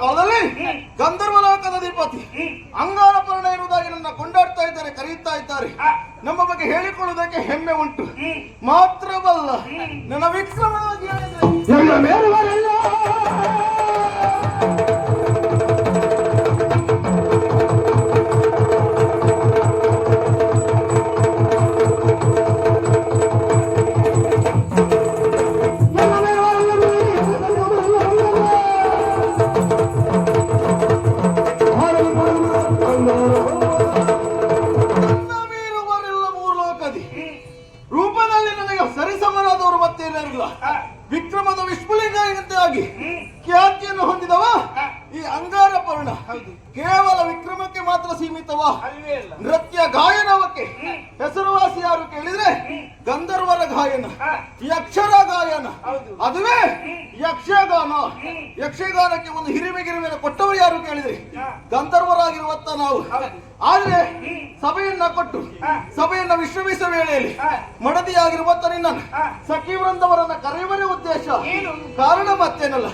ಕಾಲದಲ್ಲಿ ಗಂಧರ್ವಲೋಕದ ಅಧಿಪತಿ ಅಂಗಾರಪರ್ಣ ಇರುವುದಾಗಿ ನನ್ನ ಕೊಂಡಾಡ್ತಾ ಇದ್ದಾರೆ, ಕರೆಯುತ್ತಾ ಇದ್ದಾರೆ. ನಮ್ಮ ಬಗ್ಗೆ ಹೇಳಿಕೊಳ್ಳುವುದಕ್ಕೆ ಹೆಮ್ಮೆ ಉಂಟು. ಮಾತ್ರವಲ್ಲ, ನನ್ನ ವಿಕ್ರಮವಾಗಿ ರೂಪದಲ್ಲಿ ನನಗೆ ಸರಿಸಮನಾದವರು ಮತ್ತೆ ಇರಲಿಲ್ಲ. ವಿಕ್ರಮದ ವಿಸ್ಫುಲಿಂಗವಾಗಿ ಖ್ಯಾತಿಯನ್ನು ಹೊಂದಿದವ ಈ ಅಂಗಾರಪರ್ಣ. ಕೇವಲ ವಿಕ್ರಮಕ್ಕೆ ಮಾತ್ರ ಸೀಮಿತವ? ನೃತ್ಯ ಗಾಯನವಕ್ಕೆ ಹೆಸರುವಾಸಿ ಯಾರು ಕೇಳಿದ್ರೆ ಗಂಧರ್ವರ ಗಾಯನ, ಯಕ್ಷರ ಗಾಯನ, ಅದುವೇ ಯಕ್ಷಗಾನ. ಯಕ್ಷಗಾನಕ್ಕೆ ಒಂದು ಹಿರಿಮೆಗಿರಿಮೆಯನ್ನು ಕೊಟ್ಟವರು ಯಾರು ಕೇಳಿದ್ರೆ ಗಂಧರ್ವರಾಗಿರುವತ್ತ ನಾವು. ಆದ್ರೆ ಸಭೆಯನ್ನ ಕೊಟ್ಟು ಸಭೆಯನ್ನ ವಿಶ್ರಮಿಸುವ ವೇಳೆಯಲ್ಲಿ ಮಡದಿಯಾಗಿರುವತ್ತ ನಿನ್ನ ಸಖಿ ವೃಂದವರನ್ನ ಕರೆಯುವರೇ ಉದ್ದೇಶ. ಕಾರಣ ಮತ್ತೇನಲ್ಲ,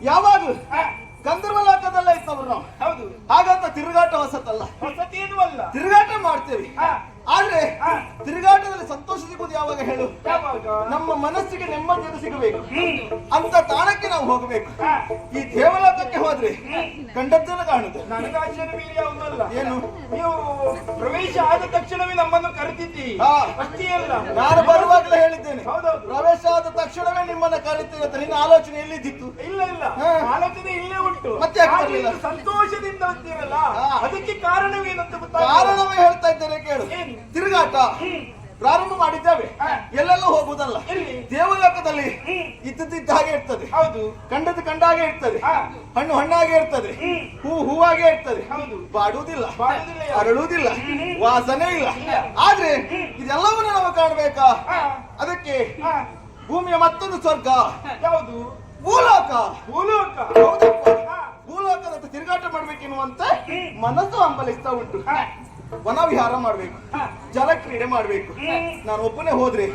ಯಾವಾಗ ಗಂಧರ್ವ ಲೋಕದಲ್ಲ ಇತ್ತವರು ನಾವು. ಹೌದು, ಹಾಗಂತ ತಿರುಗಾಟ ಹೊಸತಲ್ಲ, ಹೊಸತೇನು ಅಲ್ಲ, ತಿರುಗಾಟ ಮಾಡ್ತೇವೆ. ಆದ್ರೆ ತಿರುಗಾಟದಲ್ಲಿ ಸಂತೋಷ ಸಿಗುವುದು ಯಾವಾಗ ಹೇಳು? ನಮ್ಮ ಮನಸ್ಸಿಗೆ ನೆಮ್ಮದಿಯನ್ನು ಸಿಗಬೇಕು ಅಂತ ತಾಣಕ್ಕೆ ನಾವು ಹೋಗಬೇಕು. ಈ ದೇವಲೋಕಕ್ಕೆ ಹೋದ್ರೆ ಕಂಡದ್ದನ್ನು ಕಾಣುತ್ತೆ. ಏನು ನೀವು ಪ್ರವೇಶ ಆದ ತಕ್ಷಣವೇ ನಮ್ಮನ್ನು ಕರೆದಿದ್ದೀ ಅಷ್ಟೇ ಅಲ್ಲ, ನಾನು ಬರುವಾಗಲೇ ಹೇಳಿದ್ದೇನೆ ಪ್ರವೇಶ ಆದ ತಕ್ಷಣವೇ ನಿಮ್ಮನ್ನ ಕರೆಯುತ್ತೇನೆ ಅಂತ. ನಿನ್ನ ಆಲೋಚನೆ ಎಲ್ಲಿದ್ದಿತ್ತು? ಇಲ್ಲ ಇಲ್ಲ, ಆಲೋಚನೆ ಇಲ್ಲೇ ಉಂಟು. ಮತ್ತೆ ಸಂತೋಷದಿಂದ ಅಂತೀರಲ್ಲ, ಅದಕ್ಕೆ ಕಾರಣವೇನಂತ ಗೊತ್ತಾಗ ಕಾರಣವೇ ಹೇಳ್ತಾ ಇದ್ದೇನೆ ಕೇಳು. ತಿರುಗಾಟ ಪ್ರಾರಂಭ ಮಾಡಿದ್ದೇವೆ. ಎಲ್ಲೆಲ್ಲ ಹೋಗುವುದಲ್ಲ, ಎಲ್ಲಿ? ದೇವಲೋಕದಲ್ಲಿ ಇದ್ದದ್ದಿದ್ದ ಹಾಗೆ ಇರ್ತದೆ, ಹೌದು. ಕಂಡದ್ದು ಕಂಡಾಗೆ ಇರ್ತದೆ, ಹಣ್ಣು ಹಣ್ಣಾಗೆ ಇರ್ತದೆ, ಹೂ ಹೂವಾಗೆ ಇರ್ತದೆ, ಹೌದು. ಬಾಡುವುದಿಲ್ಲ, ಬಾಡುವುದಿಲ್ಲ, ಅರಳುವುದಿಲ್ಲ, ವಾಸನೆ ಇಲ್ಲ. ಆದ್ರೆ ಇದೆಲ್ಲವನ್ನು ನಾವು ಕಾಣಬೇಕಾ? ಅದಕ್ಕೆ ಭೂಮಿಯ ಮತ್ತೊಂದು ಸ್ವರ್ಗ ಯಾವುದು? ಭೂಲೋಕ. ಭೂಲೋಕ. ಹೌದಪ್ಪ, ಭೂಲೋಕದ ತಿರುಗಾಟ ಮಾಡ್ಬೇಕೆನ್ನುವಂತ ಮನಸ್ಸು ಹಂಬಲಿಸ್ತಾ ಉಂಟು. ವನವಿಹಾರ ಮಾಡ್ಬೇಕು, ಜಲಕ್ರೀಡೆ ಮಾಡ್ಬೇಕು. ನಾನು ಒಬ್ಬನೇ ಹೋದ್ರೆ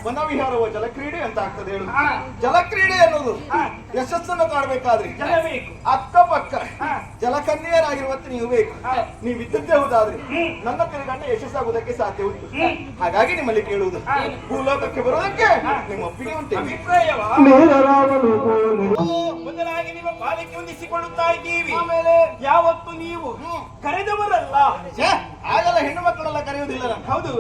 ವನವಿಹಾರವೋ ಜಲಕ್ರೀಡೆ ಅಂತ ಆಗ್ತದೆ ಹೇಳು. ಜಲಕ್ರೀಡೆ ಅನ್ನೋದು ಯಶಸ್ಸನ್ನು ಕಾಣಬೇಕಾದ್ರೆ ಜಲ ಬೇಕು. ಅಕ್ಕಪಕ್ಕ ಜಲಕನ್ಯರಾಗಿರುವಂತೆ ನೀವು ಬೇಕು. ನೀವು ಇದ್ದದ್ದೇ ಹೌದಾದ್ರೆ ನನ್ನ ತಿರುಗಾಟ ಯಶಸ್ಸಾಗುವುದಕ್ಕೆ ಸಾಧ್ಯ ಉಂಟು. ಹಾಗಾಗಿ ನಿಮ್ಮಲ್ಲಿ ಕೇಳುವುದು, ಭೂಲೋಕಕ್ಕೆ ಬರುವುದಕ್ಕೆ ನಿಮ್ಮ ಒಪ್ಪಿಗೆ ಉಂಟು? ಅಭಿಪ್ರಾಯವ ಮೊದಲಾಗಿ ನಿಮ್ಮ ಪಾಲಿಕೆ ಹೊಂದಿಸಿಕೊಳ್ಳುತ್ತಾ ಇದ್ದೀವಿ. ಆಮೇಲೆ ಯಾವತ್ತು ನೀವು ಕರೆದವರಲ್ಲ. ಆಗಲ್ಲ, ಹೆಣ್ಣು ಮಕ್ಕಳೆಲ್ಲ ಕರೆಯುವುದಿಲ್ಲ ನಾನು. ಹೌದು,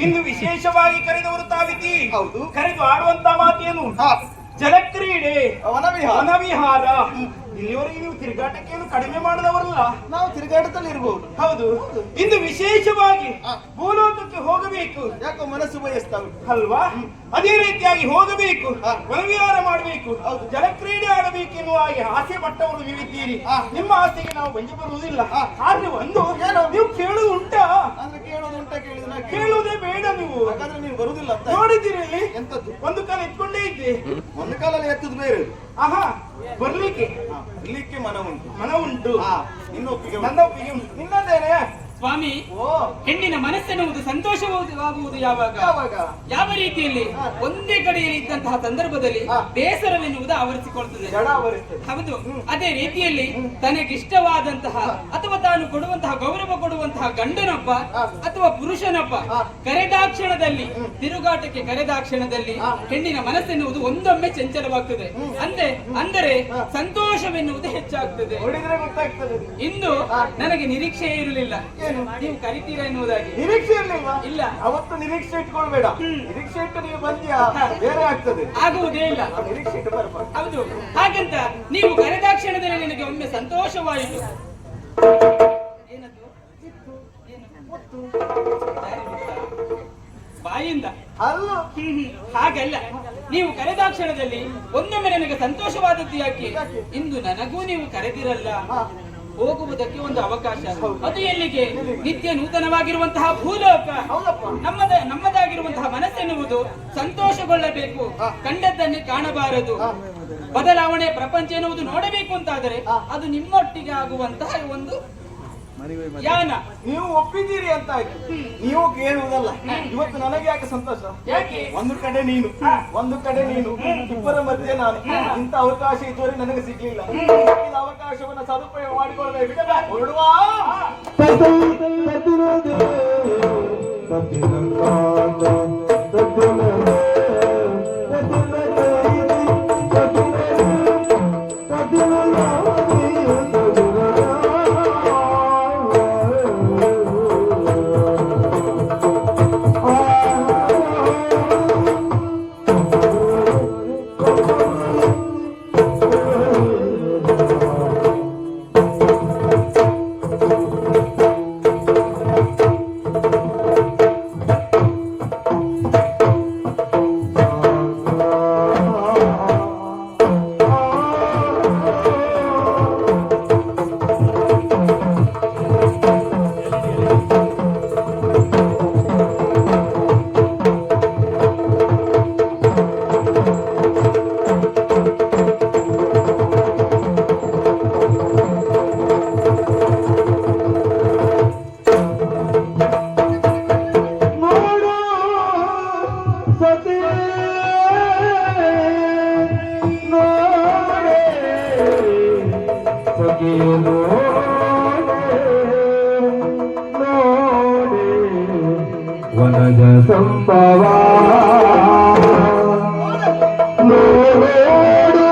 ಇಂದು ವಿಶೇಷವಾಗಿ ಕರೆದವರು ತಾವಿದ್ದೀ. ಹೌದು. ಕರೆದು ಆಡುವಂತ ಮಾತೇನು? ಜಲಕ್ರೀಡೆ, ವನವಿಹಾರ. ವನವಿಹಾರ. ಇಲ್ಲಿವರೆಗೆ ನೀವು ತಿರುಗಾಟಕ್ಕೇನು ಕಡಿಮೆ ಮಾಡದವರಲ್ಲ. ನಾವು ತಿರುಗಾಟದಲ್ಲಿ ಇರಬಹುದು. ಹೌದು, ಇಂದು ವಿಶೇಷವಾಗಿ ಭೂಲೋಕಕ್ಕೆ ಹೋಗಬೇಕು. ಯಾಕೋ ಮನಸ್ಸು ಬಯಸ್ತಾ ಉಂಟು ಅಲ್ವಾ? ಅದೇ ರೀತಿಯಾಗಿ ಹೋಗಬೇಕು, ವನವಿಹಾರ ಮಾಡಬೇಕು, ಜಲಕ್ರೀಡೆ ಆಡಬೇಕೆನ್ನುವ ಹಾಗೆ ಆಸೆ ಪಟ್ಟವರು ನೀವಿದ್ದೀರಿ. ನಿಮ್ಮ ಆಸೆಗೆ ನಾವು ಬಂಜಿ ಬರುವುದಿಲ್ಲ. ಆದ್ರೆ ಒಂದು ನೀವು ಕೇಳುವುದು ಉಂಟಾ? ಅಂದ್ರೆ ಕೇಳೋದು ಉಂಟಾ? ಕೇಳುವುದೇ ಬೇಡ ನೀವು. ಹಾಗಾದ್ರೆ ನೀವು ಬರುವುದಿಲ್ಲ ಅಂತ ನೋಡಿದ್ದೀರಿ ಇಲ್ಲಿ ಎಂತದ್ದು? ಒಂದು ಕಾಲ ಇಟ್ಕೊಂಡೇ ಇದ್ದೆ, ಒಂದು ಕಾಲಲ್ಲಿ ಎತ್ತದು ಬೇರೆ. ಆಹಾ, ಬರ್ಲಿಕ್ಕೆ ಇರ್ಲಿಕ್ಕೆ ಮನ ಉಂಟು. ಮನ ಉಂಟು. ನಿನ್ನ ಒಪ್ಪಿಗೆ, ನನ್ನ ಒಪ್ಪಿಗೆ ಉಂಟು. ನಿನ್ನದೇನೆ ಸ್ವಾಮಿ. ಓ, ಹೆಣ್ಣಿನ ಮನಸ್ಸೆನ್ನುವುದು ಸಂತೋಷವಾಗುವುದು ಯಾವಾಗ? ಯಾವ ರೀತಿಯಲ್ಲಿ? ಒಂದೇ ಕಡೆಯಲ್ಲಿ ಇದ್ದಂತಹ ಸಂದರ್ಭದಲ್ಲಿ ಬೇಸರವೆನ್ನುವುದು ಆವರಿಸಿಕೊಳ್ತದೆ. ಹೌದು, ಅದೇ ರೀತಿಯಲ್ಲಿ ತನಗಿಷ್ಟವಾದಂತಹ ಅಥವಾ ತಾನು ಕೊಡುವಂತಹ ಗೌರವ ಕೊಡುವಂತಹ ಗಂಡನೊಬ್ಬ ಅಥವಾ ಪುರುಷನೊಬ್ಬ ಕರೆದಾಕ್ಷಣದಲ್ಲಿ, ತಿರುಗಾಟಕ್ಕೆ ಕರೆದಾಕ್ಷಣದಲ್ಲಿ ಹೆಣ್ಣಿನ ಮನಸ್ಸೆನ್ನುವುದು ಒಂದೊಮ್ಮೆ ಚಂಚಲವಾಗ್ತದೆ. ಅಂದರೆ ಸಂತೋಷವೆನ್ನುವುದು ಹೆಚ್ಚಾಗ್ತದೆ. ಇಂದು ನನಗೆ ನಿರೀಕ್ಷೆ ಇರಲಿಲ್ಲ ನೀವು ಕರಿತೀರಾ ಎನ್ನುವುದಾಗಿ. ನಿರೀಕ್ಷೆ ಇರಲಿಲ್ಲ? ಇಲ್ಲ. ಅವತ್ತು ನಿರೀಕ್ಷೆ ಇಟ್ಕೊಳ್ಬೇಡ. ನಿರೀಕ್ಷೆ ಇಟ್ಟು ನೀವು ಬಂದ್ಯಾ ಬೇರೆ ಆಗ್ತದೆ. ಆಗುವುದೇ ಇಲ್ಲ. ನಿರೀಕ್ಷೆ ಇಟ್ಟು ಬರ್ಬಾರ್ದು. ಹೌದು, ಹಾಗಂತ ನೀವು ಕರೆದಾಕ್ಷಣದಲ್ಲಿ ನನಗೆ ಒಮ್ಮೆ ಸಂತೋಷವಾಯಿತು. ಏನದು? ಬಾಯಿಂದ ಅಲ್ಲ, ಹಾಗಲ್ಲ. ನೀವು ಕರೆದಾಕ್ಷಣದಲ್ಲಿ ಒಂದೊಮ್ಮೆ ನನಗೆ ಸಂತೋಷವಾದದ್ದು ಯಾಕೆ? ಇಂದು ನನಗೂ ನೀವು ಕರೆದಿರಲ್ಲ, ಹೋಗುವುದಕ್ಕೆ ಒಂದು ಅವಕಾಶ. ಅದು ಎಲ್ಲಿಗೆ? ನಿತ್ಯ ನೂತನವಾಗಿರುವಂತಹ ಭೂಲೋಕ. ನಮ್ಮದಾಗಿರುವಂತಹ ಮನಸ್ಸೆನ್ನುವುದು ಸಂತೋಷಗೊಳ್ಳಬೇಕು, ಕಂಡದ್ದನ್ನೇ ಕಾಣಬಾರದು. ಬದಲಾವಣೆ ಪ್ರಪಂಚ ಎನ್ನುವುದು ನೋಡಬೇಕು ಅಂತಾದರೆ ಅದು ನಿಮ್ಮೊಟ್ಟಿಗೆ ಆಗುವಂತಹ ಒಂದು ಯಾನ. ನೀವು ಒಪ್ಪಿದ್ದೀರಿ ಅಂತ ಆಯ್ತು. ನೀವು ಕೇಳುವುದಲ್ಲ. ಇವತ್ತು ನನಗೆ ಯಾಕೆ ಸಂತೋಷ? ಯಾಕೆ? ಒಂದು ಕಡೆ ನೀನು, ಒಂದು ಕಡೆ ನೀನು, ಇಬ್ಬರ ಮಧ್ಯೆ ನಾನು. ಇಂಥ ಅವಕಾಶ ಇದುವರೆಗೆ ನನಗೆ ಸಿಗ್ಲಿಲ್ಲ. ಈ ಅವಕಾಶವನ್ನ ಸದುಪಯೋಗ ಮಾಡಿಕೊಳ್ಬೇಕು. ಹೊರಡುವ ವನಜ ಸಂಭವ ನೋಡು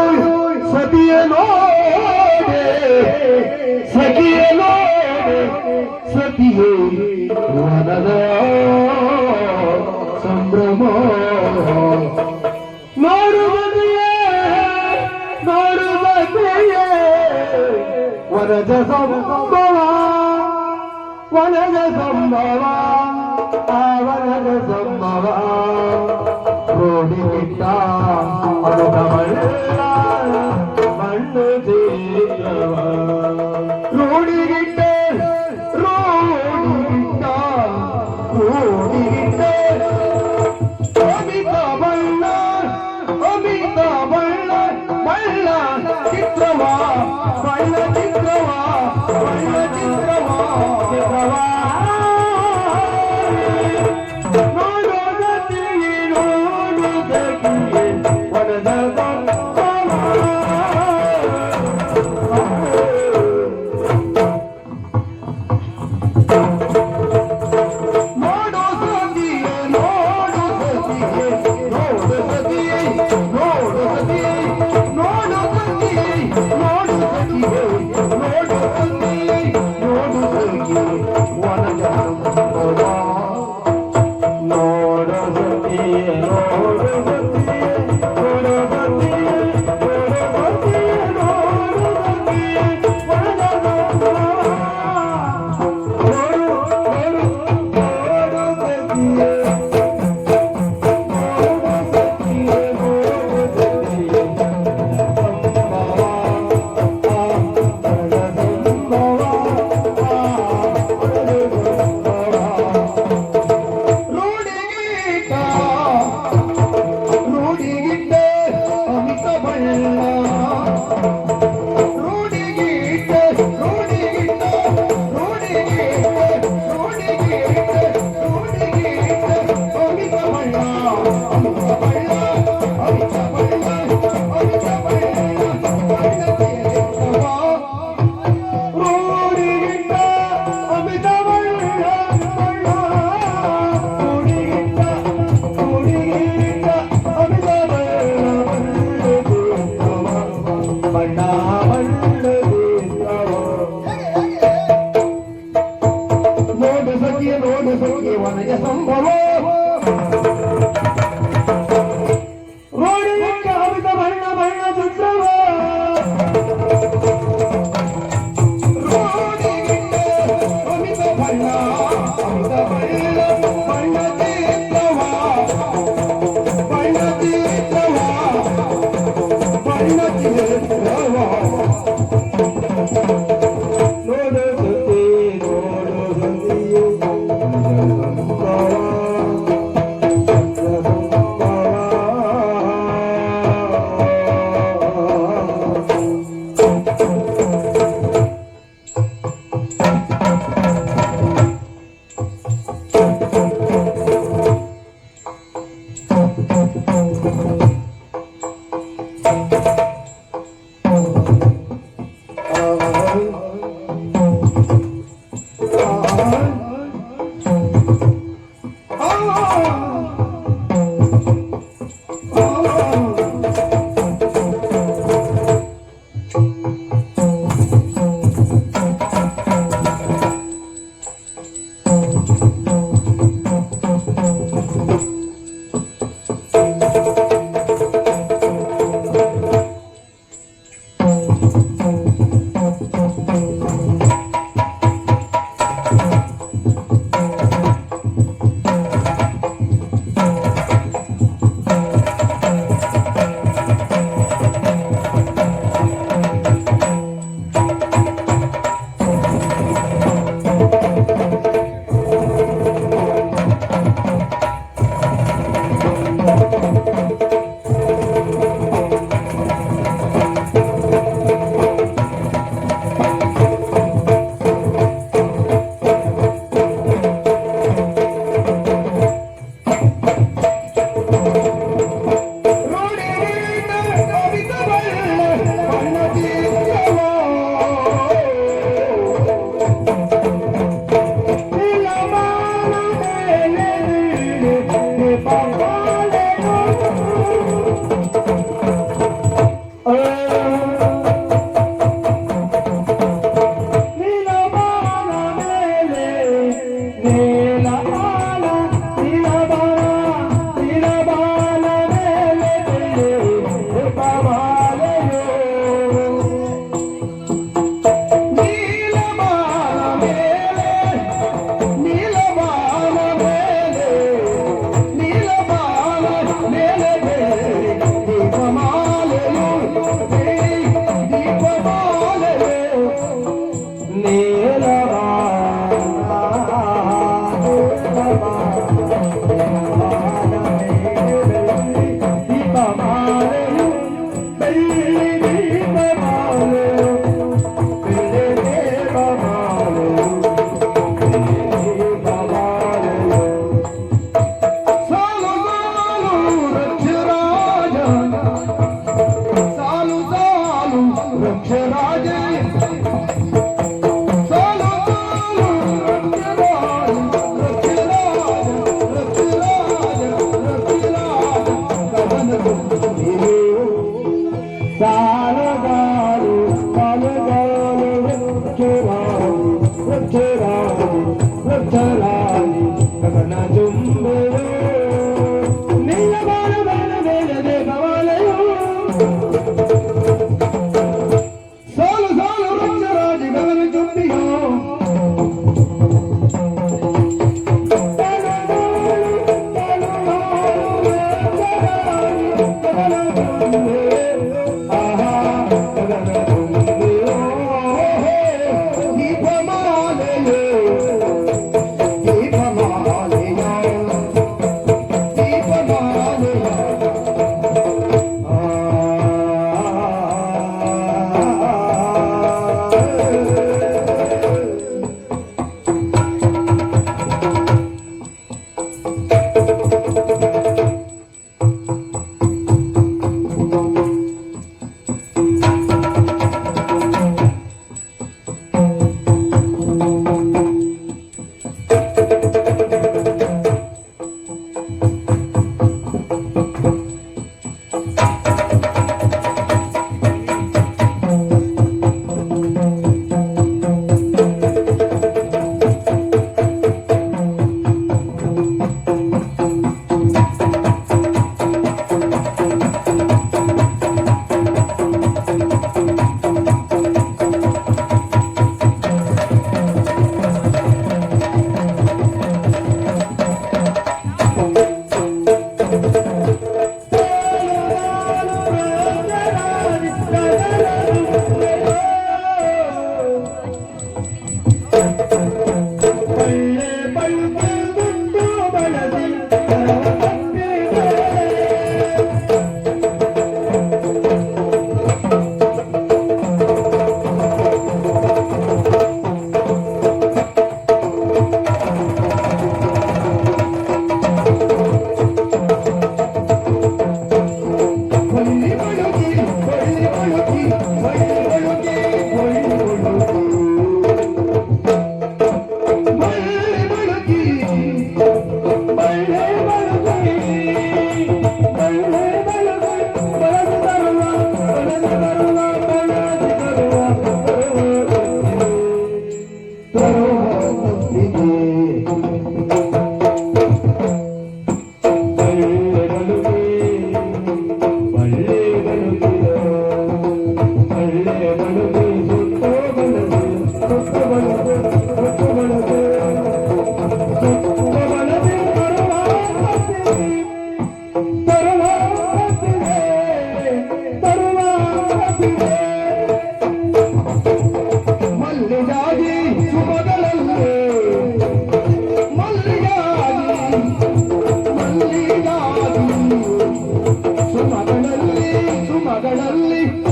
ಸತಿಯ ನೋಡೆ ಸಖಿಯ ನೋಡೆ ಸತಿಯೇ ವನದ ಸಂಭ್ರಮ ನೋಡುವುದೆಯೇ ನೋಡುವುದೆಯೇ ವನಜ ಸಂಭವ ವನಜ ಸಂಭವ ಆವರಣ ಸಂಭವ ರೋಡಿಗಿಟ್ಟ ಅನುಗ ಮಣ್ಣು ದೇವ ರೋಡಿಗಿಟ್ಟ ರೋಡಿಗಿಟ್ಟ ರೋಡಿಗಿಟ್ಟ ಅಮಿತ ಬಳ್ಳ ಅಮಿತ ಬಳ್ಳ ಬಳ್ಳ ಚಿತ್ರವಾ ಬಳ್ಳ ಚಿತ್ರವಾ ಬಳ್ಳ ಚಿತ್ರವಾ ಚಿತ್ರವಾ ನೋಡೋದಕ್ಕೆ ನೋಡುವುದಕ್ಕೆ ಒಣದ ನೋಡು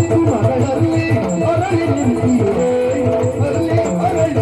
ಸುಮಗಳಲ್ಲಿ ಅರಳಿ ನಿಂತಿದೆ, ಅರಳಿ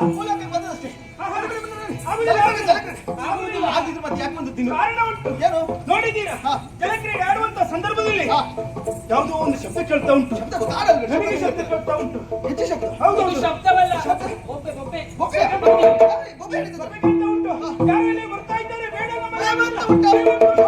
ಮೂಲಕ್ಕೆ ಬಂದದಷ್ಟೇ. ಆಗುದಿಲ್ಲ. ಆಗಿದ್ರೆ ಮತ್ತೆ ಯಾಕೆ ಬಂದದ್ದು ನೀನು? ಕಾರಣ ಉಂಟು. ಏನು? ನೋಡಿದ್ದೀರಾ ಹಾ. ಜಲಕ್ರೀಡೆ ಆಡುವಂತ ಸಂದರ್ಭದಲ್ಲಿ ಹಾ. ಯಾವುದೋ ಒಂದು ಶಬ್ದ ಕೇಳ್ತಾ ಉಂಟು. ಶಬ್ದ ಗೊತ್ತಾಗಲ್ಲ. ನನಗೆ ಶಬ್ದ ಕೇಳ್ತಾ ಉಂಟು. ಹೆಚ್ಚು ಶಬ್ದ. ಇದು ಹೌದೌದು. ಶಬ್ದವಲ್ಲ ಬೊಬ್ಬೆ ಬೊಬ್ಬೆ ಗೊಬ್ಬೆ ಹೇಳಿದ್ದು. ಶಬ್ದ ಕೇಳ್ತಾ ಉಂಟು. ಯಾರೆಲ್ಲ ಬರ್ತಾ ಇದ್ದಾರೆ ಬೇಡ ನಮ್ಮ ಬೇಡ ಅಂತ ಉಂಟು.